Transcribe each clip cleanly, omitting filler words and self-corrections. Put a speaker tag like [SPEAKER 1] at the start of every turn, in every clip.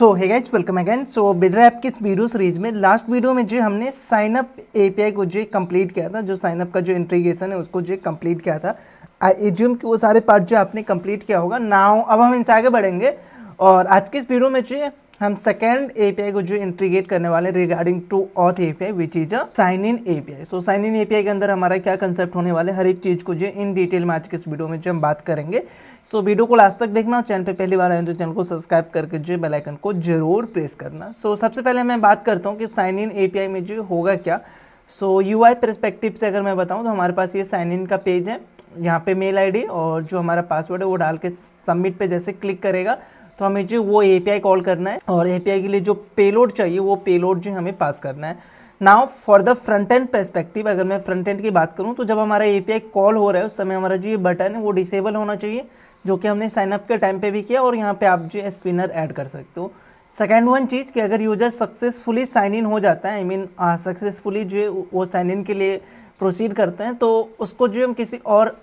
[SPEAKER 1] सो hey guys welcome again. सो bidder app की इस video series में लास्ट वीडियो में जो हमने साइन अप एपीआई को जो कंप्लीट किया था, जो साइन अप का जो इंटीग्रेशन है उसको जो कंप्लीट किया था, आई एज्यूम कि वो सारे पार्ट जो आपने कंप्लीट किया होगा। नाउ अब हम इनसे आगे बढ़ेंगे और आज की इस वीडियो में जो हम सेकेंड एपीआई को जो इंटीग्रेट करने वाले regarding to auth API which is a sign in API. So sign in API के अंदर हमारा क्या कंसेप्ट होने वाले, हर एक चीज़ को जो इन डिटेल में आज के इस वीडियो में जो हम बात करेंगे। सो वीडियो को लास्ट तक देखना, चैनल पे पहली बार आए तो चैनल को सब्सक्राइब करके जो बेल आइकन को जरूर प्रेस करना। सो सबसे पहले मैं बात करता हूँ कि साइन इन एपीआई में जो होगा क्या। सो यूआई पर्सपेक्टिव से अगर मैं बताऊँ तो हमारे पास ये साइन इन का पेज है। यहाँ पे मेल आईडी और जो हमारा पासवर्ड है वो डाल के सबमिट पे जैसे क्लिक करेगा तो हमें जो वो एपीआई कॉल करना है और एपीआई के लिए जो पेलोड चाहिए वो पेलोड जो हमें पास करना है। Now for the front end perspective, अगर मैं फ्रंट एंड की बात करूँ तो जब हमारा एपीआई कॉल हो रहा है उस समय हमारा जो ये बटन है वो डिसेबल होना चाहिए, जो कि हमने साइनअप के टाइम पे भी किया और यहाँ पे आप जो स्पिनर ऐड कर सकते हो। सेकेंड वन चीज़ कि अगर यूजर सक्सेसफुली साइन इन हो जाता है, आई मीन सक्सेसफुली जो वो साइन इन के लिए प्रोसीड करते हैं, तो उसको जो हम किसी और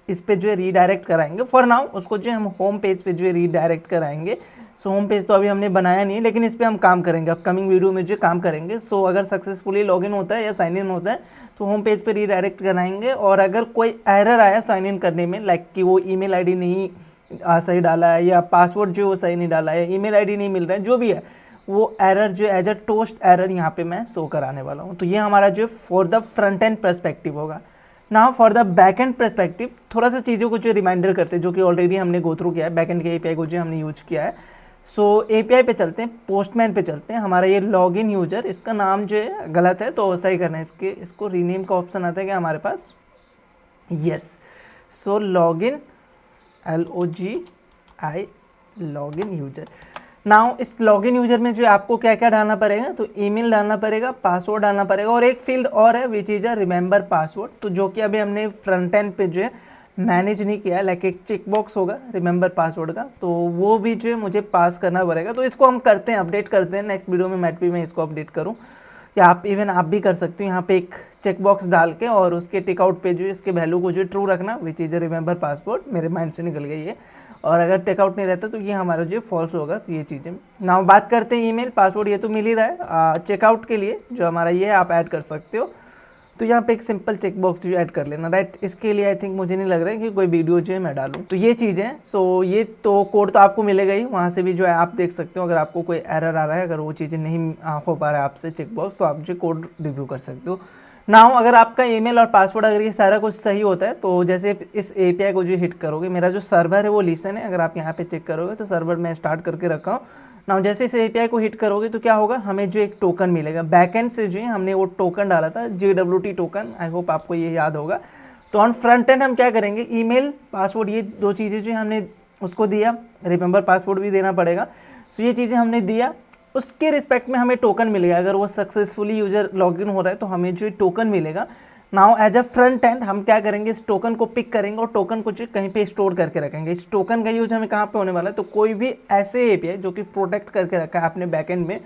[SPEAKER 1] इस पे जो है रीडायरेक्ट कराएंगे। फॉर नाउ उसको जो हम होम पेज पे जो है रीडायरेक्ट कराएंगे। सो होम पेज तो अभी हमने बनाया नहीं है, लेकिन इस पे हम काम करेंगे, अपकमिंग वीडियो में जो काम करेंगे। सो अगर सक्सेसफुली लॉगिन होता है या साइन इन होता है तो होम पेज पे रीडायरेक्ट कराएंगे। और अगर कोई एरर आया साइन इन करने में, लाइक कि वो ईमेल आईडी नहीं सही डाला है या पासवर्ड जो वो सही नहीं डाला है, ईमेल आईडी नहीं मिल रहा है, जो भी है वो एरर जो एज अ टोस्ट एरर यहाँ पे मैं शो कराने वाला हूँ। तो ये हमारा जो for the front end perspective होगा। Now for the back end perspective थोड़ा सा चीज़ों को जो रिमाइंडर करते हैं, जो कि ऑलरेडी हमने गो थ्रू किया है, बैक एंड के एपीआई को जो हमने यूज किया है। सो एपीआई पे चलते हैं, पोस्टमैन पे चलते हैं। हमारा ये लॉगिन यूजर, इसका नाम जो है गलत है तो सही करना है, इसको रीनेम का ऑप्शन आता है क्या हमारे पास, yes. So login LOGI login user. Now इस लॉगिन यूजर में जो आपको क्या क्या डालना पड़ेगा, तो ईमेल डालना पड़ेगा, पासवर्ड डालना पड़ेगा और एक फील्ड और है विच इज अ रिमेंबर पासवर्ड, तो जो कि अभी हमने फ्रंट एंड पे जो है मैनेज नहीं किया है। लाइक एक चेक बॉक्स होगा रिमेंबर पासवर्ड का, तो वो भी जो है मुझे पास करना पड़ेगा। तो इसको हम करते हैं, अपडेट करते हैं नेक्स्ट वीडियो में, मैं इसको अपडेट करूँ या आप भी कर सकते हो। यहाँ पे एक चेक बॉक्स डाल के और उसके टेकआउट पे जो इसके वैल्यू को जो ट्रू रखना, विच इज रिमेंबर पासवर्ड, मेरे माइंड से निकल गई है। और अगर टेकआउट नहीं रहता तो ये हमारा जो फॉल्स होगा। तो ये चीज़ें नाउ बात करते हैं ईमेल पासवर्ड, ये तो मिल ही रहा है। चेकआउट के लिए जो हमारा ये है आप ऐड कर सकते हो। तो यहाँ पे एक सिंपल चेक बॉक्स जो ऐड कर लेना, राइट। इसके लिए आई थिंक मुझे नहीं लग रहा है कि कोई वीडियो जो है मैं डालूँ। तो ये चीज़ है। सो ये तो कोड तो आपको मिलेगा ही, वहाँ से भी जो है आप देख सकते हो। अगर आपको कोई एरर आ रहा है, अगर वो चीज़ें नहीं हो पा रहा है आपसे चेक बॉक्स, तो आप जो कोड रिव्यू कर सकते हो। नाउ अगर आपका ईमेल और पासवर्ड अगर ये सारा कुछ सही होता है तो जैसे इस एपीआई को जो हिट करोगे, मेरा जो सर्वर है वो लिसन है, अगर आप यहाँ पे चेक करोगे तो सर्वर मैं स्टार्ट करके रखा हूँ। नाउ जैसे इस एपीआई को हिट करोगे तो क्या होगा, हमें जो एक टोकन मिलेगा बैकएंड से, जो है हमने वो टोकन डाला था JWT टोकन, आई होप आपको ये याद होगा। तो ऑन फ्रंट एंड हम क्या करेंगे, ईमेल पासवर्ड ये दो चीज़ें जो हमने उसको दिया, रिमेंबर पासवर्ड भी देना पड़ेगा। सो ये चीज़ें हमने दिया, उसके रिस्पेक्ट में हमें टोकन मिलेगा। अगर वो सक्सेसफुली यूजर लॉगिन हो रहा है तो हमें जो टोकन मिलेगा। Now as a front end हम क्या करेंगे, इस टोकन को पिक करेंगे और टोकन को कहीं पे स्टोर करके रखेंगे। इस टोकन का यूज हमें कहाँ पे होने वाला है, तो कोई भी ऐसे एपीआई जो कि प्रोटेक्ट करके रखा है आपने बैकएंड में,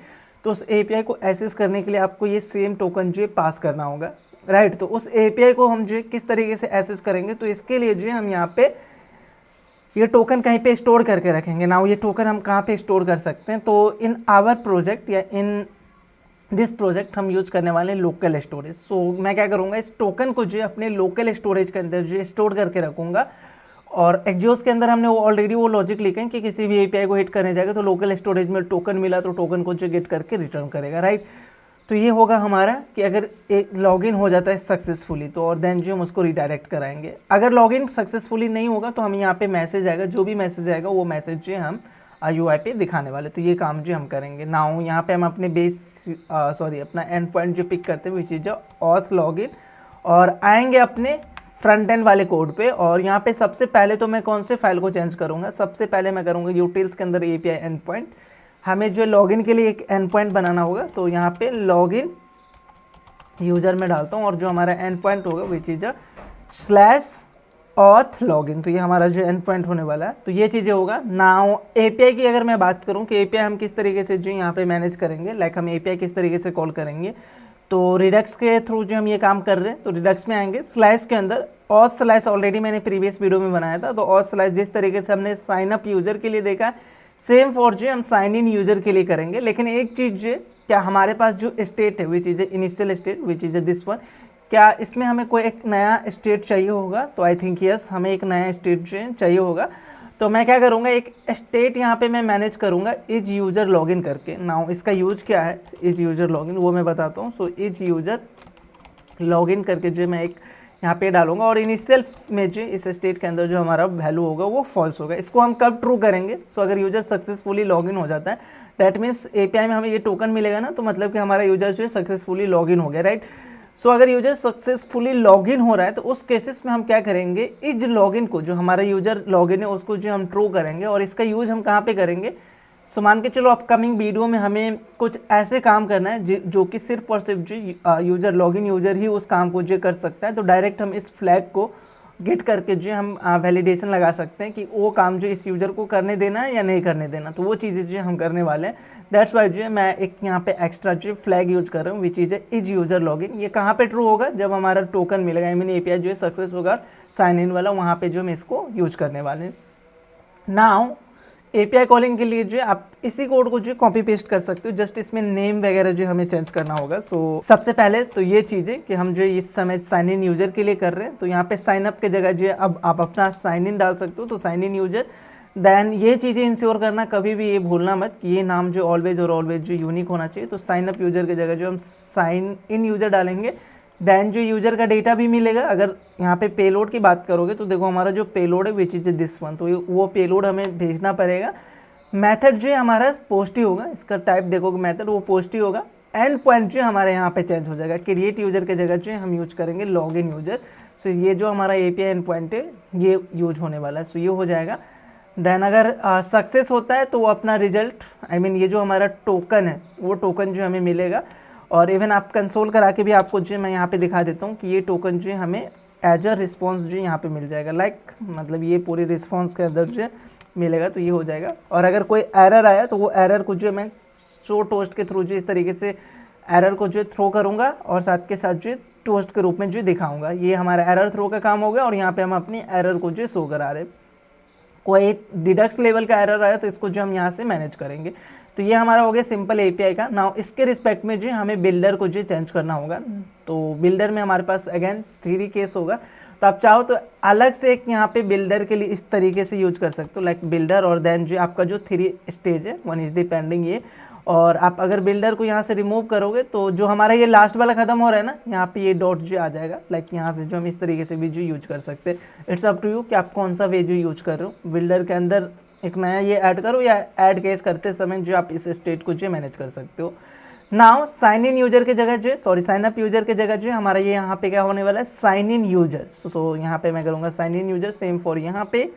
[SPEAKER 1] तो उस एपीआई को एक्सेस करने के लिए आपको ये सेम टोकन जो है पास करना होगा, राइट। तो उस एपीआई को हम जो है किस तरीके से एक्सेस करेंगे, तो इसके लिए जो है हम यहाँ पे ये टोकन कहीं पे स्टोर करके रखेंगे। नाउ ये टोकन हम कहाँ पे स्टोर कर सकते हैं, तो इन आवर प्रोजेक्ट या इन दिस प्रोजेक्ट हम यूज करने वाले हैं लोकल स्टोरेज। सो मैं क्या करूँगा, इस टोकन को जो अपने लोकल स्टोरेज के अंदर जो स्टोर करके रखूँगा। और एक्सोस के अंदर हमने वो ऑलरेडी वो लॉजिक लिखा है कि किसी भी एपीआई को हिट करने जाएगा तो लोकल स्टोरेज में टोकन मिला तो टोकन को जो गेट करके रिटर्न करेगा, राइट। तो ये होगा हमारा कि अगर एक लॉगिन हो जाता है सक्सेसफुली तो और देन जो हम उसको रिडायरेक्ट कराएंगे। अगर लॉगिन सक्सेसफुली नहीं होगा तो हम यहाँ पे मैसेज आएगा, जो भी मैसेज आएगा वो मैसेज जो हम यूआई पे दिखाने वाले। तो ये काम जो हम करेंगे। नाउ यहाँ पे हम अपने अपना एंड पॉइंट जो पिक करते हैं विच इज ऑथ लॉगिन, और आएंगे अपने फ्रंट एंड वाले कोड पे। और यहाँ पे सबसे पहले तो मैं कौन से फाइल को चेंज करूँगा, सबसे पहले मैं करूँगा यूटिल्स के अंदर एपीआई एंड पॉइंट। हमें जो लॉगिन के लिए एक एंड पॉइंट बनाना होगा, तो यहाँ पे लॉगिन यूजर में डालता हूँ और जो हमारा एंड पॉइंट होगा विच इज /auth लॉगिन, तो ये हमारा जो एंड पॉइंट होने वाला है। तो ये चीज़ें होगा। नाउ एपीआई की अगर मैं बात करूँ कि एपीआई हम किस तरीके से जो यहाँ पे मैनेज करेंगे, लाइक हम एपीआई किस तरीके से कॉल करेंगे, तो रिडक्स के थ्रू जो हम ये काम कर रहे हैं, तो रिडक्स में आएंगे स्लैश के अंदर ऑथ स्लैश, ऑलरेडी मैंने प्रीवियस वीडियो में बनाया था। तो ऑथ स्लैश जिस तरीके से हमने साइन अप यूजर के लिए देखा, सेम फॉर जो हम साइन इन यूजर के लिए करेंगे, लेकिन एक चीज़ जो क्या हमारे पास जो स्टेट है which is initial state which is this one, क्या इसमें हमें कोई एक नया स्टेट चाहिए होगा? तो आई थिंक यस, हमें एक नया स्टेट जो चाहिए होगा। तो मैं क्या करूँगा, एक स्टेट यहाँ पे मैं मैनेज करूँगा इज यूजर लॉगिन करके। नाउ इसका यूज क्या है इज यूजर लॉगिन, वो मैं बताता हूँ। सो इज यूजर लॉगिन करके जो मैं एक यहाँ पे डालूंगा और इनिशियल में जो इस स्टेट के अंदर जो हमारा वैल्यू होगा वो फॉल्स होगा। इसको हम कब ट्रू करेंगे? सो अगर यूजर सक्सेसफुली लॉगिन हो जाता है, दैट मीन्स एपीआई में हमें ये टोकन मिलेगा ना, तो मतलब कि हमारा यूजर जो है सक्सेसफुली लॉगिन हो गया, राइट। सो अगर यूजर सक्सेसफुली लॉगिन हो रहा है तो उस केसेस में हम क्या करेंगे, इज लॉगिन को जो हमारा यूजर लॉगिन है उसको जो हम ट्रू करेंगे। और इसका यूज हम कहाँ पे करेंगे? सो मान के चलो अपकमिंग वीडियो में हमें कुछ ऐसे काम करना है जो कि सिर्फ और सिर्फ जो यूजर लॉगिन यूजर ही उस काम को जो कर सकता है। तो डायरेक्ट हम इस फ्लैग को गेट करके जो हम वैलिडेशन लगा सकते हैं कि वो काम जो इस यूजर को करने देना है या नहीं करने देना। तो वो चीज़ें जो हम करने वाले हैं, दैट्स वाई जो है मैं एक यहाँ पे एक्स्ट्रा जो फ्लैग यूज कर रहा हूँ which is is user login. ये कहाँ पे ट्रू होगा? जब हमारा टोकन मिलेगा, आई मीन एपीआई जो है सक्सेस होगा साइन इन वाला, वहाँ पे जो हम इसको यूज करने वाले हैं। नाउ एपीआई कॉलिंग के लिए जो आप इसी कोड को जो कॉपी पेस्ट कर सकते हो, जस्ट इसमें नेम वगैरह जो हमें चेंज करना होगा। सो सबसे पहले तो ये चीज़ है कि हम जो इस समय साइन इन यूजर के लिए कर रहे हैं, तो यहाँ पे साइन अप के जगह जो है अब आप अपना साइन इन डाल सकते हो, तो साइन इन यूजर। देन ये चीज़ें इंश्योर करना, कभी भी ये भूलना मत कि ये नाम जो ऑलवेज और ऑलवेज जो यूनिक होना चाहिए। तो साइन अप यूजर की जगह जो हम साइन इन यूजर डालेंगे, देन जो यूजर का डेटा भी मिलेगा। अगर यहाँ पे पेलोड की बात करोगे तो देखो हमारा जो पेलोड है विच इज दिस वन, तो वो पेलोड हमें भेजना पड़ेगा। मेथड जो है हमारा पोस्ट ही होगा, इसका टाइप देखोगे मेथड वो पोस्ट ही होगा। एंड पॉइंट जो हमारे यहाँ पे चेंज हो जाएगा, क्रिएट यूजर के जगह जो है हम यूज करेंगे लॉग इन यूजर। सो ये जो हमारा एपीआई एंड पॉइंट है ये यूज होने वाला है। सो ये हो जाएगा। देन अगर सक्सेस होता है तो वो अपना रिजल्ट, आई मीन ये जो हमारा टोकन है वो टोकन जो हमें मिलेगा। और इवन आप कंसोल करा के भी आपको जो मैं यहाँ पे दिखा देता हूँ कि ये टोकन जो है हमें एज अ रिस्पॉन्स जो यहाँ पे मिल जाएगा। लाइक मतलब ये पूरे रिस्पॉन्स के अंदर जो मिलेगा, तो ये हो जाएगा। और अगर कोई एरर आया तो वो एरर को जो मैं शो टोस्ट के थ्रू जो इस तरीके से एरर को जो थ्रो करूँगा और साथ के साथ जो टोस्ट के रूप में जो दिखाऊंगा। ये हमारा एरर थ्रो का काम हो गया और यहाँ पे हम अपनी एरर को जो शो करा रहे हैं। कोई डिडक्स लेवल का एरर आया तो इसको जो हम यहाँ से मैनेज करेंगे। तो ये हमारा हो गया सिंपल एपीआई का। नाउ इसके रिस्पेक्ट में जो हमें बिल्डर को जो चेंज करना होगा, तो बिल्डर में हमारे पास अगेन 3 केस होगा। तो आप चाहो तो अलग से एक यहाँ पे बिल्डर के लिए इस तरीके से यूज कर सकते हो, लाइक बिल्डर और देन जो आपका जो 3 स्टेज है, वन इज द पेंडिंग ये। और आप अगर बिल्डर को यहाँ से रिमूव करोगे तो जो हमारा ये लास्ट वाला खत्म हो रहा है ना, यहाँ पे ये डॉट जो आ जाएगा। लाइक यहाँ से जो हम इस तरीके से भी जो यूज कर सकते हैं। इट्स अप टू यू कि आप कौन सा वे जो यूज कर रहे हो। बिल्डर के अंदर एक नया ये ऐड करो या ऐड केस करते समय जो आप इस स्टेट को जो मैनेज कर सकते हो। नाउ साइन इन यूजर की जगह जो है, सॉरी साइन अप यूजर की जगह जो है हमारा ये यहाँ पे क्या होने वाला है, साइन इन यूजर। सो यहाँ पे मैं करूँगा sign in user, same for यहाँ पे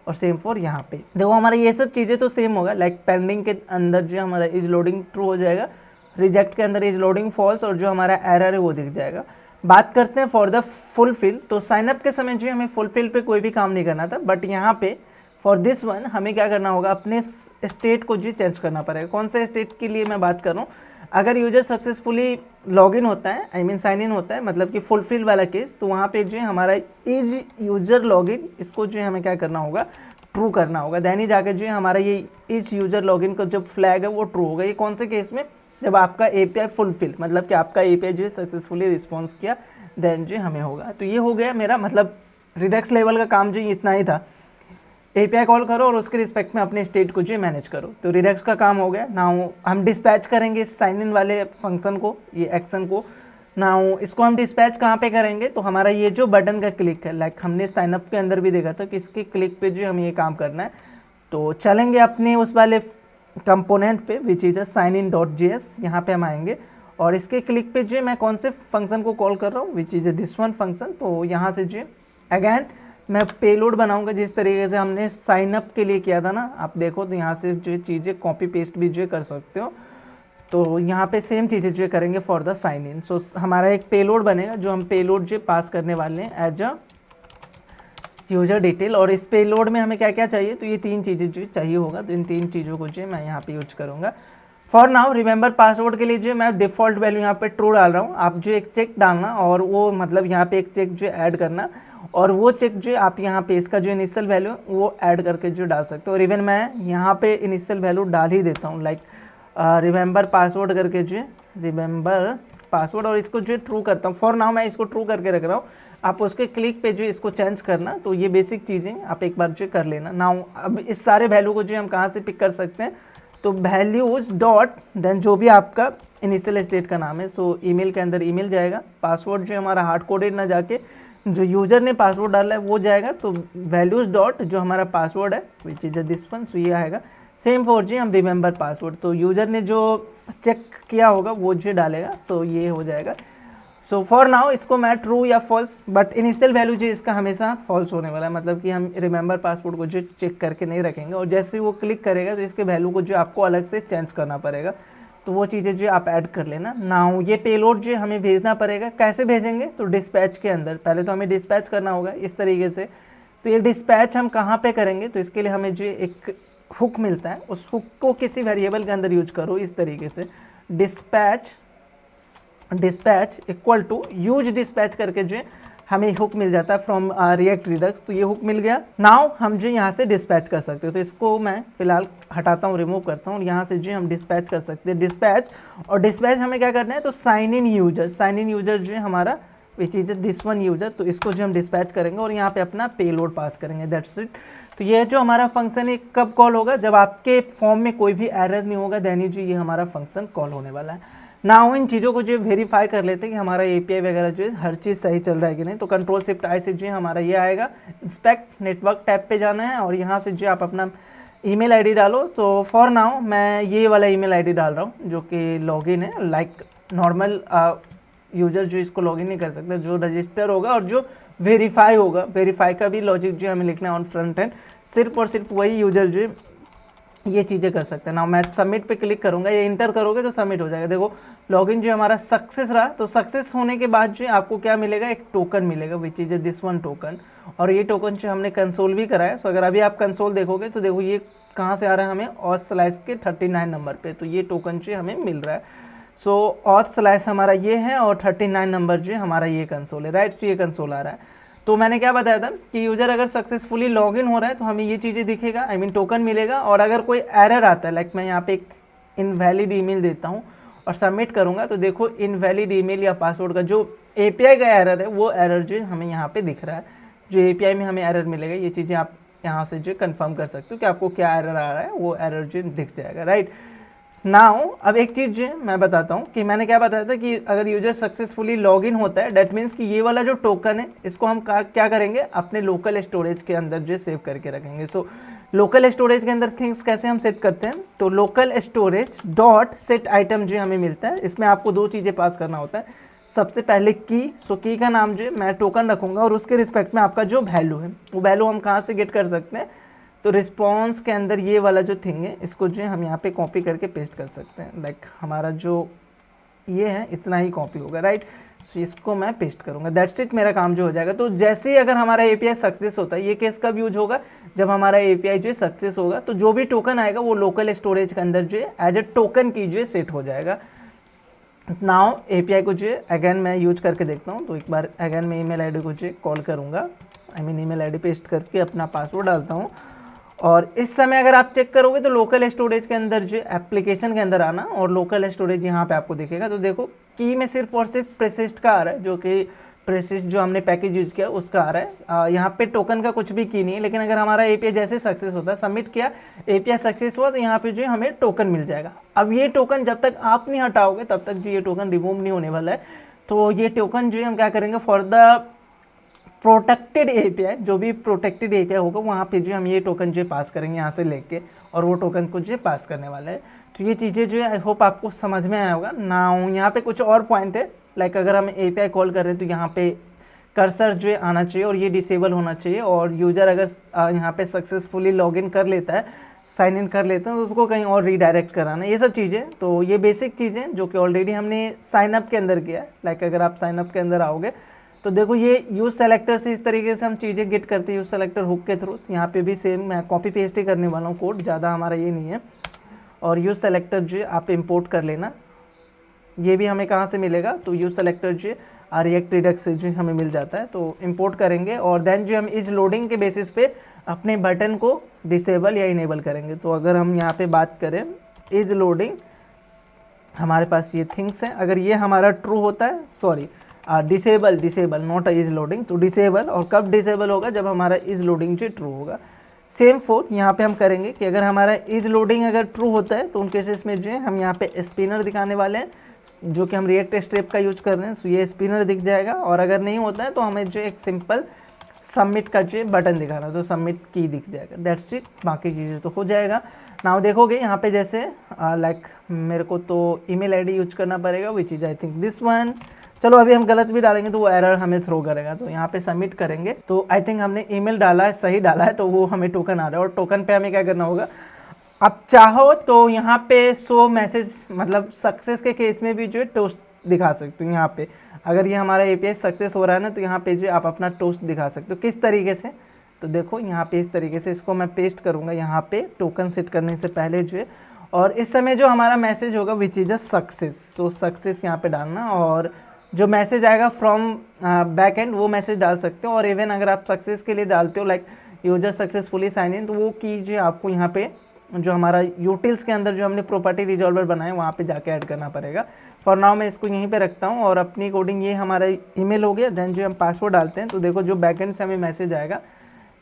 [SPEAKER 1] और सेम फॉर यहाँ पे। देखो हमारा ये सब चीज़ें तो सेम होगा। लाइक पेंडिंग के अंदर जो हमारा इज लोडिंग ट्रू हो जाएगा, रिजेक्ट के अंदर इज लोडिंग फॉल्स, और जो हमारा एरर है वो दिख जाएगा। बात करते हैं फॉर द फुलफिल। तो साइनअप के समय जो हमें फुलफिल पे कोई भी काम नहीं करना था, बट यहाँ पे फॉर दिस वन हमें क्या करना होगा, अपने स्टेट को जी चेंज करना पड़ेगा। कौन से स्टेट के लिए मैं बात कर रहा हूँ, अगर यूजर सक्सेसफुली लॉगिन होता है, आई मीन साइन इन होता है, मतलब कि फुलफिल वाला केस, तो वहाँ पे जो है हमारा इज यूजर लॉगिन, इसको जो है हमें क्या करना होगा, ट्रू करना होगा। देन ही जाके जो है हमारा ये इज यूजर लॉगिन का जो फ्लैग है वो ट्रू होगा। ये कौन से केस में, जब आपका एपीआई फुलफिल, मतलब कि आपका एपीआई जो है सक्सेसफुली रिस्पॉन्स किया, देन जो हमें होगा। तो ये हो गया मेरा मतलब रिडक्स लेवल का काम जो इतना ही था। एपीआई कॉल करो और उसके रिस्पेक्ट में अपने स्टेट को जो मैनेज करो। तो रिडक्स का काम हो गया। नाउ हम डिस्पैच करेंगे साइन इन वाले फंक्शन को, ये एक्शन को। नाउ इसको हम डिस्पैच कहाँ पे करेंगे, तो हमारा ये जो बटन का क्लिक है, लाइक हमने साइन अप के अंदर भी देखा था कि इसके क्लिक पे जो हमें ये काम करना है। तो चलेंगे अपने उस वाले कंपोनेंट पे which is sign in dot JS, यहाँ पे हम आएंगे और इसके क्लिक पे जो मैं कौन से फंक्शन को कॉल कर रहा हूँ, which is this one function. तो यहाँ से जो अगैन मैं पेलोड बनाऊंगा जिस तरीके से हमने साइन अप के लिए किया था ना। आप देखो तो यहाँ से जो चीज़ें कॉपी पेस्ट भी जो कर सकते हो। तो यहाँ पे सेम चीज़ें जो करेंगे फॉर द साइन इन। सो हमारा एक पेलोड बनेगा जो हम पेलोड जो पास करने वाले हैं एज अ यूजर डिटेल। और इस पेलोड में हमें क्या क्या चाहिए, तो ये 3 चीज़ें जो चाहिए होगा। तो इन 3 चीज़ों को जो मैं यहाँ पे यूज करूँगा। फॉर नाउ रिमेंबर पासवर्ड के लिए जो मैं डिफ़ॉल्ट वैल्यू यहाँ पे ट्रू डाल रहा हूँ। आप जो एक चेक डालना और वो मतलब यहाँ पे एक चेक जो ऐड करना और वो चेक जो आप यहाँ पे इसका जो इनिशियल वैल्यू है वो ऐड करके जो डाल सकते हो। और इवन मैं यहाँ पे इनिशियल वैल्यू डाल ही देता हूँ, लाइक रिमेंबर पासवर्ड करके जो रिमेंबर पासवर्ड, और इसको जो ट्रू करता हूँ। फॉर नाउ मैं इसको ट्रू करके रख रहा हूँ। आप उसके क्लिक पे जो इसको चेंज करना, तो ये बेसिक चीज़ें आप एक बार जो कर लेना। नाउ अब इस सारे वैल्यू को जो हम कहाँ से पिक कर सकते हैं, तो वैल्यूज डॉट देन जो भी आपका इनिशियल स्टेट का नाम है, सो ईमेल के अंदर ईमेल जाएगा, पासवर्ड जो हमारा हार्ड कोडेड ना जाके जो यूज़र ने पासवर्ड डाला है वो जाएगा, तो वैल्यूज डॉट जो हमारा पासवर्ड है विच इज़ दिस वन, सो ये आएगा। सेम फॉर जी हम रिमेंबर पासवर्ड, तो यूज़र ने जो चेक किया होगा वो जो डालेगा, सो ये हो जाएगा। सो फॉर नाउ इसको मैं ट्रू या फॉल्स, बट इनिशियल वैल्यू जो इसका हमेशा फॉल्स होने वाला है, मतलब कि हम रिमेंबर पासवर्ड को जो चेक करके नहीं रखेंगे, और जैसे ही वो क्लिक करेगा तो इसके वैल्यू को जो आपको अलग से चेंज करना पड़ेगा, तो वो चीज़ें जो आप ऐड कर लेना। नाउ ये पेलोड जो हमें भेजना पड़ेगा, कैसे भेजेंगे, तो डिस्पैच के अंदर पहले तो हमें डिस्पैच करना होगा इस तरीके से। तो ये डिस्पैच हम कहाँ पे करेंगे, तो इसके लिए हमें जो एक हुक मिलता है उस हुक को किसी वेरिएबल के अंदर यूज करो इस तरीके से, dispatch equal to use dispatch करके जो हमें हुक मिल जाता है फ्रॉम रिएक्ट रिडक्स, तो ये हुक मिल गया। नाउ हम जो यहाँ से डिस्पैच कर सकते हो, तो इसको मैं फिलहाल हटाता हूँ, रिमूव करता हूँ, यहाँ से जो हम डिस्पैच कर सकते हैं डिस्पैच। और डिस्पैच हमें क्या करना है, तो साइन इन यूजर जो है हमारा which is this one user, तो इसको जो हम डिस्पैच करेंगे और यहाँ पे अपना पेलोड पास करेंगे, दैट्स इट। तो ये जो हमारा फंक्शन है कब कॉल होगा, जब आपके फॉर्म में कोई भी एरर नहीं होगा, देन ही जो ये हमारा फंक्शन कॉल होने वाला है। नाउ इन चीज़ों को जो वेरीफाई कर लेते हैं कि हमारा एपीआई वगैरह जो है हर चीज़ सही चल रहा है कि नहीं, तो कंट्रोल शिफ्ट आई से जो हमारा ये आएगा, इंस्पेक्ट नेटवर्क टैब पे जाना है और यहाँ से जो आप अपना ईमेल आईडी डालो। तो फॉर नाउ मैं ये वाला ईमेल आईडी डाल रहा हूँ जो कि लॉगिन है, लाइक नॉर्मल यूज़र जो इसको लॉगिन नहीं कर सकता, जो रजिस्टर होगा और जो वेरीफाई होगा, वेरीफाई का भी लॉजिक जो हमें लिखना है ऑन फ्रंट एंड, सिर्फ और सिर्फ वही यूज़र जो ये चीज़ें कर सकते हैं। ना मैं सबमिट पे क्लिक करूंगा, ये इंटर करोगे तो सबमिट हो जाएगा। देखो लॉगिन जो हमारा सक्सेस रहा, तो सक्सेस होने के बाद जो आपको क्या मिलेगा, एक टोकन मिलेगा which is this one token, और ये टोकन जो हमने कंसोल भी कराया। सो अगर अभी आप कंसोल देखोगे तो देखो ये कहाँ से आ रहा है हमें, ऑथ स्लाइस के 39 नंबर पे, तो ये टोकन जो हमें मिल रहा है। सो ऑथ स्लाइस हमारा ये है और 39 नंबर जो हमारा ये कंसोल है, राइट। तो ये कंसोल आ रहा है। तो मैंने क्या बताया था कि यूज़र अगर सक्सेसफुली लॉगिन हो रहा है तो हमें ये चीज़ें दिखेगा, आई मीन टोकन मिलेगा। और अगर कोई एरर आता है, लाइक मैं यहाँ पे एक इनवैलिड ईमेल देता हूँ और सबमिट करूँगा, तो देखो इनवैलिड ईमेल या पासवर्ड का जो एपीआई का एरर है वो एरर जो हमें यहाँ पे दिख रहा है, जो एपीआई में हमें एरर मिलेगा। ये चीज़ें आप यहाँ से जो कंफर्म कर सकते हो कि आपको क्या एरर आ रहा है, वो एरर जो दिख जाएगा, राइट। नाउ अब एक चीज़ जो मैं बताता हूँ कि मैंने क्या बताया था कि अगर यूजर सक्सेसफुली लॉगिन होता है, डेट मीन्स कि ये वाला जो टोकन है इसको हम क्या करेंगे, अपने लोकल स्टोरेज के अंदर जो सेव करके रखेंगे। सो लोकल स्टोरेज के अंदर थिंग्स कैसे हम सेट करते हैं, तो local storage dot set item जो हमें मिलता है, इसमें आपको दो चीज़ें पास करना होता है। सबसे पहले की, सो की का नाम जो है मैं टोकन रखूँगा और उसके रिस्पेक्ट में आपका जो वैल्यू है वो वैल्यू हम कहाँ से गेट कर सकते हैं, तो रिस्पॉन्स के अंदर ये वाला जो थिंग है इसको जो हम यहाँ पे कॉपी करके पेस्ट कर सकते हैं। लाइक हमारा जो ये है इतना ही कॉपी होगा, राइट। सो इसको मैं पेस्ट करूँगा, दैट्स इट, मेरा काम जो हो जाएगा। तो जैसे ही अगर हमारा एपीआई सक्सेस होता है, ये केस कब यूज होगा, जब हमारा एपीआई जो है सक्सेस होगा, तो जो भी टोकन आएगा वो लोकल स्टोरेज के अंदर जो है एज ए टोकन की जो है सेट हो जाएगा। नाउ एपीआई को जो है अगेन मैं यूज करके देखता हूँ, तो एक बार अगेन मैं ईमेल आईडी को जो है कॉल करूँगा, I mean email ID paste करके अपना पासवर्ड डालता हूँ। और इस समय अगर आप चेक करोगे तो लोकल स्टोरेज के अंदर जो एप्लीकेशन के अंदर आना और लोकल स्टोरेज यहाँ पे आपको दिखेगा। तो देखो की में सिर्फ और सिर्फ प्रेसिस्ट का आ रहा है, जो कि प्रेसिस्ट जो हमने पैकेज यूज किया उसका आ रहा है। यहाँ पे टोकन का कुछ भी की नहीं है, लेकिन अगर हमारा एपीआई जैसे सक्सेस होता है, सबमिट किया, एपीआई सक्सेस हुआ, तो यहाँ पे जो हमें टोकन मिल जाएगा। अब ये टोकन जब तक आप नहीं हटाओगे तब तक जो ये टोकन रिमूव नहीं होने वाला है। तो ये टोकन जो है हम क्या करेंगे, फॉर द प्रोटेक्टेड एपीआई, जो भी प्रोटेक्टेड एपीआई होगा वहाँ पे जो हम ये टोकन जो पास करेंगे यहाँ से लेके, और वो टोकन को जो पास करने वाला है। तो ये चीज़ें जो है आई होप आपको समझ में आया होगा। नाउ यहाँ पे कुछ और पॉइंट है, लाइक अगर हम एपीआई कॉल कर रहे हैं तो यहाँ पे कर्सर जो है आना चाहिए और ये डिसेबल होना चाहिए। और यूज़र अगर यहाँ पे सक्सेसफुली लॉगिन कर लेता है, साइन इन कर लेते हैं, तो उसको कहीं और रीडायरेक्ट कराना, ये सब चीज़ें। तो ये बेसिक चीज़ें जो कि ऑलरेडी हमने साइनअप के अंदर किया है। लाइक अगर आप साइनअप के अंदर आओगे तो देखो ये यूज़ सेलेक्टर से इस तरीके से हम चीज़ें गेट करते हैं, यूज़ सेलेक्टर हुक के थ्रू। यहाँ पे भी सेम मैं कॉपी पेस्ट ही करने वाला हूँ कोड, ज़्यादा हमारा ये नहीं है। और यूज सेलेक्टर जो आप इंपोर्ट कर लेना। ये भी हमें कहाँ से मिलेगा, तो यूज सेलेक्टर जो रिएक्ट रिडक्स से जो हमें मिल जाता है, तो इंपोर्ट करेंगे और देन जो हम इज लोडिंग के बेसिस पे अपने बटन को डिसेबल या इनेबल करेंगे। तो अगर हम यहाँ पे बात करें इज लोडिंग, हमारे पास ये थिंग्स हैं, अगर ये हमारा ट्रू होता है, sorry disable not is loading, तो डिसेबल, और कब डिसेबल होगा, जब हमारा इज लोडिंग जो ट्रू होगा। सेम फोर यहाँ पे हम करेंगे कि अगर हमारा इज लोडिंग अगर ट्रू होता है तो उन केसेस में जो है हम यहाँ पे स्पिनर दिखाने वाले हैं, जो कि हम रिएक्ट स्ट्रिप का यूज कर रहे हैं, सो ये स्पिनर दिख जाएगा। और अगर नहीं होता है तो हमें जो एक सिंपल सबमिट का जो बटन दिखाना, तो सबमिट की दिख जाएगा, दैट्स इट, बाकी चीज़ें तो हो जाएगा। नाउ देखोगे यहाँ पे जैसे लाइक मेरे को तो ईमेल आईडी यूज करना पड़ेगा, which is I think this one. चलो अभी हम गलत भी डालेंगे तो वो एरर हमें थ्रो करेगा, तो यहाँ पे सबमिट करेंगे। तो आई थिंक हमने ईमेल डाला है, सही डाला है, तो वो हमें टोकन आ रहा है। और टोकन पे हमें क्या करना होगा, आप चाहो तो यहाँ पे शो मैसेज, मतलब सक्सेस के केस में भी जो है टोस्ट दिखा सकते हो। यहाँ पे अगर ये हमारा एपीआई सक्सेस हो रहा है ना, तो यहाँ पे जो आप अपना टोस्ट दिखा सकते हो। किस तरीके से, तो देखो यहाँ पे इस तरीके से, इसको मैं पेस्ट करूँगा यहाँ पे टोकन सेट करने से पहले जो है, और इस समय जो हमारा मैसेज होगा which is a success, so success यहाँ पे डालना, और जो मैसेज आएगा फ्रॉम बैक एंड वो मैसेज डाल सकते हो। और इवन अगर आप सक्सेस के लिए डालते हो like user successfully sign in, तो वो की जो आपको यहाँ पे जो हमारा यूटिल्स के अंदर जो हमने प्रॉपर्टी रिजॉल्वर बनाए वहाँ पे जाके ऐड करना पड़ेगा। फॉर नाउ मैं इसको यहीं पे रखता हूँ और अपनी कोडिंग, ये हमारा ईमेल हो गया। देन जो हम पासवर्ड डालते हैं, तो देखो जो बैकएंड से हमें मैसेज आएगा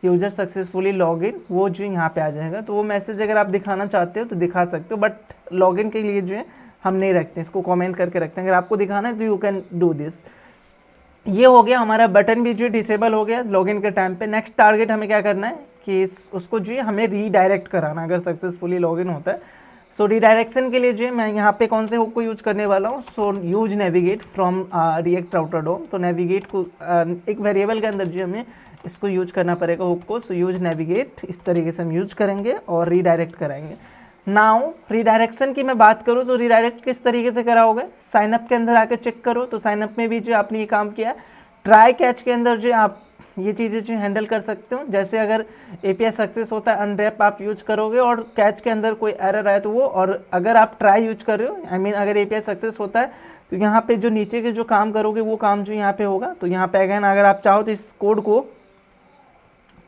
[SPEAKER 1] यूजर सक्सेसफुली लॉगिन, वो जो यहाँ पे आ जाएगा। तो वो मैसेज अगर आप दिखाना चाहते हो तो दिखा सकते हो, बट लॉगिन के लिए जो है हम नहीं रखते, इसको कमेंट करके रखते हैं। अगर आपको दिखाना है तो यू कैन डू दिस। ये हो गया हमारा बटन भी जो डिसेबल हो गया लॉगिन के टाइम पे। नेक्स्ट टारगेट हमें क्या करना है कि उसको जो है हमें रीडायरेक्ट कराना अगर सक्सेसफुली लॉगिन होता है। सो रीडायरेक्शन के लिए जो है मैं यहाँ पे कौन से हुक को यूज करने वाला हूँ, so use navigate from React Router DOM. तो नेविगेट को एक वेरिएबल के अंदर जो हमें इसको यूज करना पड़ेगा हुक को। सो यूज नेविगेट, इस तरीके से हम यूज करेंगे और रीडायरेक्ट कराएंगे। नाउ रीडायरेक्शन की मैं बात करूँ तो रीडायरेक्ट किस तरीके से कराओगे, साइनअप के अंदर आके चेक करो। तो साइनअप में भी जो आपने ये काम किया, ट्राई कैच के अंदर जो आप ये चीज़ें जो हैंडल कर सकते हो। जैसे अगर एपीआई सक्सेस होता है अनरैप आप यूज करोगे और कैच के अंदर कोई एरर आए तो वो, और अगर आप ट्राई यूज कर रहे हो, आई मीन अगर एपीआई सक्सेस होता है तो यहाँ पे जो नीचे के जो काम करोगे वो काम जो यहाँ पे होगा। तो यहाँ पे अगेन अगर आप चाहो तो इस कोड को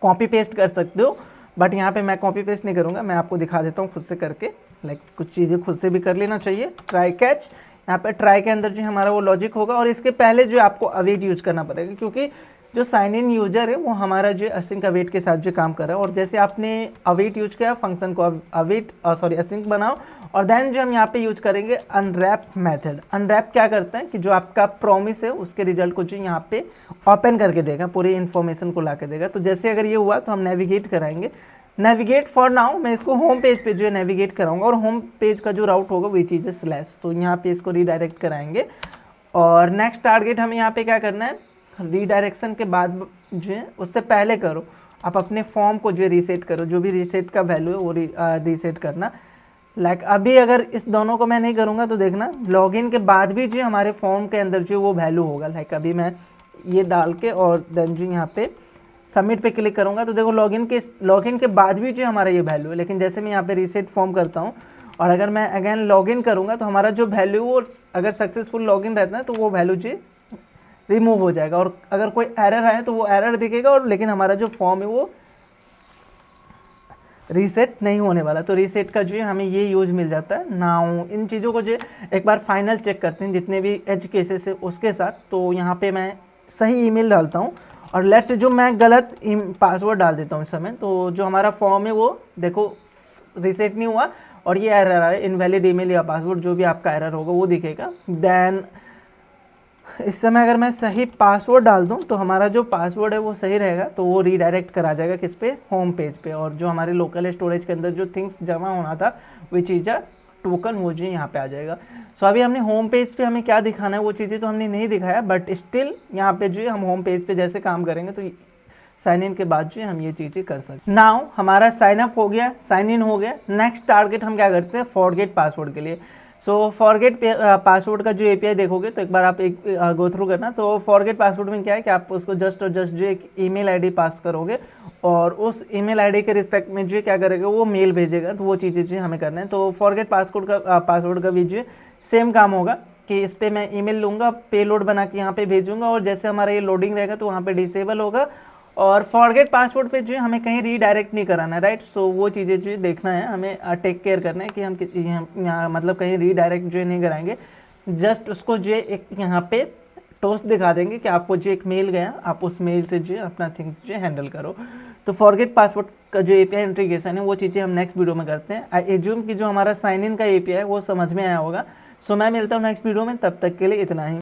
[SPEAKER 1] कॉपी पेस्ट कर सकते हो, बट यहाँ पे मैं कॉपी पेस्ट नहीं करूँगा, मैं आपको दिखा देता हूँ खुद से करके। लाइक कुछ चीज़ें खुद से भी कर लेना चाहिए। ट्राई कैच, यहाँ पे ट्राई के अंदर जो हमारा वो लॉजिक होगा, और इसके पहले जो आपको अवेट यूज करना पड़ेगा, क्योंकि जो साइन इन यूजर है वो हमारा जो असिंक अवेट के साथ जो काम कर रहा है। और जैसे आपने अवेट यूज किया, फंक्शन को अवेट असिंक बनाओ, और देन जो हम यहाँ पे यूज करेंगे अनरैप मेथड। अनरैप क्या करता है कि जो आपका प्रॉमिस है उसके रिजल्ट को जो यहाँ पे ओपन करके देगा, पूरी इन्फॉर्मेशन को ला के देगा। तो जैसे अगर ये हुआ तो हम नेविगेट कराएंगे। नेविगेट फॉर नाउ मैं इसको होम पेज पे जो है नेविगेट कराऊंगा, और होम पेज का जो राउट होगा वही चीज़ है स्लैश। तो यहाँ पे इसको रीडायरेक्ट कराएंगे। और नेक्स्ट टारगेट हमें यहाँ पे क्या करना है, रीडायरेक्शन के बाद जो है उससे पहले करो आप अपने फॉर्म को जो है रीसेट करो, जो भी रीसेट का वैल्यू है वो रीसेट करना। लाइक अभी अगर इस दोनों को मैं नहीं करूँगा तो देखना लॉगिन के बाद भी जो हमारे फॉर्म के अंदर जो वो वैल्यू होगा। लाइक अभी मैं ये डाल के और देन जो यहाँ पे सबमिट पे क्लिक करूँगा तो देखो लॉगिन के बाद भी जो हमारा ये वैल्यू है। लेकिन जैसे मैं यहाँ पे रीसेट फॉर्म करता हूँ और अगर मैं अगेन लॉगिन करूँगा तो हमारा जो वैल्यू वो अगर सक्सेसफुल लॉगिन रहता है तो वो वैल्यू जो रिमूव हो जाएगा, और अगर कोई एरर है तो वो एरर दिखेगा, और लेकिन हमारा जो फॉर्म है वो रीसेट नहीं होने वाला। तो रीसेट का जो है हमें ये यूज मिल जाता है। नाउ इन चीज़ों को जो एक बार फाइनल चेक करते हैं जितने भी एज केसेस है उसके साथ। तो यहाँ पे मैं सही ईमेल डालता हूँ, और लेट्स से जो मैं गलत पासवर्ड डाल देता हूँ इस समय, तो जो हमारा फॉर्म है वो देखो रीसेट नहीं हुआ, और ये एरर है इनवैलिड ईमेल या पासवर्ड, जो भी आपका एरर होगा वो दिखेगा। देन इस समय अगर मैं सही पासवर्ड डाल दूं तो हमारा जो पासवर्ड है वो सही रहेगा, तो वो रीडायरेक्ट करा जाएगा किस पे, होम पेज पे। और जो हमारे लोकल स्टोरेज के अंदर जो थिंग्स जमा होना था विच इज अ टोकन, वो जो यहाँ पे आ जाएगा। सो अभी हमने होम पेज पे हमें क्या दिखाना है वो चीज़ें तो हमने नहीं दिखाया, बट स्टिल यहाँ पे जो है हम होम पेज पे जैसे काम करेंगे तो साइन इन के बाद जो है हम ये चीज़ें कर सकते हैं। नाउ हमारा साइन अप हो गया, साइन इन हो गया। नेक्स्ट टारगेट हम क्या करते हैं, फॉरगेट पासवर्ड के लिए। सो फॉरगेट पासवर्ड का जो एपीआई देखोगे तो एक बार आप एक गो थ्रू करना। तो फॉरगेट पासवर्ड में क्या है कि आप उसको जस्ट और जस्ट जो एक ईमेल आईडी पास करोगे और उस ईमेल आईडी के रिस्पेक्ट में जो क्या करेगा वो मेल भेजेगा, तो वो चीज़ें जो हमें करना है। तो फॉरगेट पासवर्ड का भी जो सेम काम होगा कि इस पर मैं ईमेल लूँगा, पेलोड बना के यहाँ पे भेजूंगा और जैसे हमारा ये लोडिंग रहेगा तो वहाँ पे डिसेबल होगा। और फॉरगेट पासवर्ड पे जो है हमें कहीं रीडायरेक्ट नहीं कराना है, राइट। सो वो चीज़ें जो देखना है, हमें टेक केयर करना है कि हम यहाँ मतलब कहीं रीडायरेक्ट जो है नहीं कराएंगे। जस्ट उसको जो है एक यहाँ पे टोस्ट दिखा देंगे कि आपको जो एक मेल गया, आप उस मेल से जो है अपना थिंग्स जो है हैंडल करो। तो फॉरगेट पासवर्ड का जो एपीआई इंटीग्रेशन है वो चीज़ें हम नेक्स्ट वीडियो में करते हैं। आई एज्यूम कि जो हमारा साइन इन का एपीआई है वो समझ में आया होगा। सो मैं मिलता हूँ नेक्स्ट वीडियो में, तब तक के लिए इतना ही।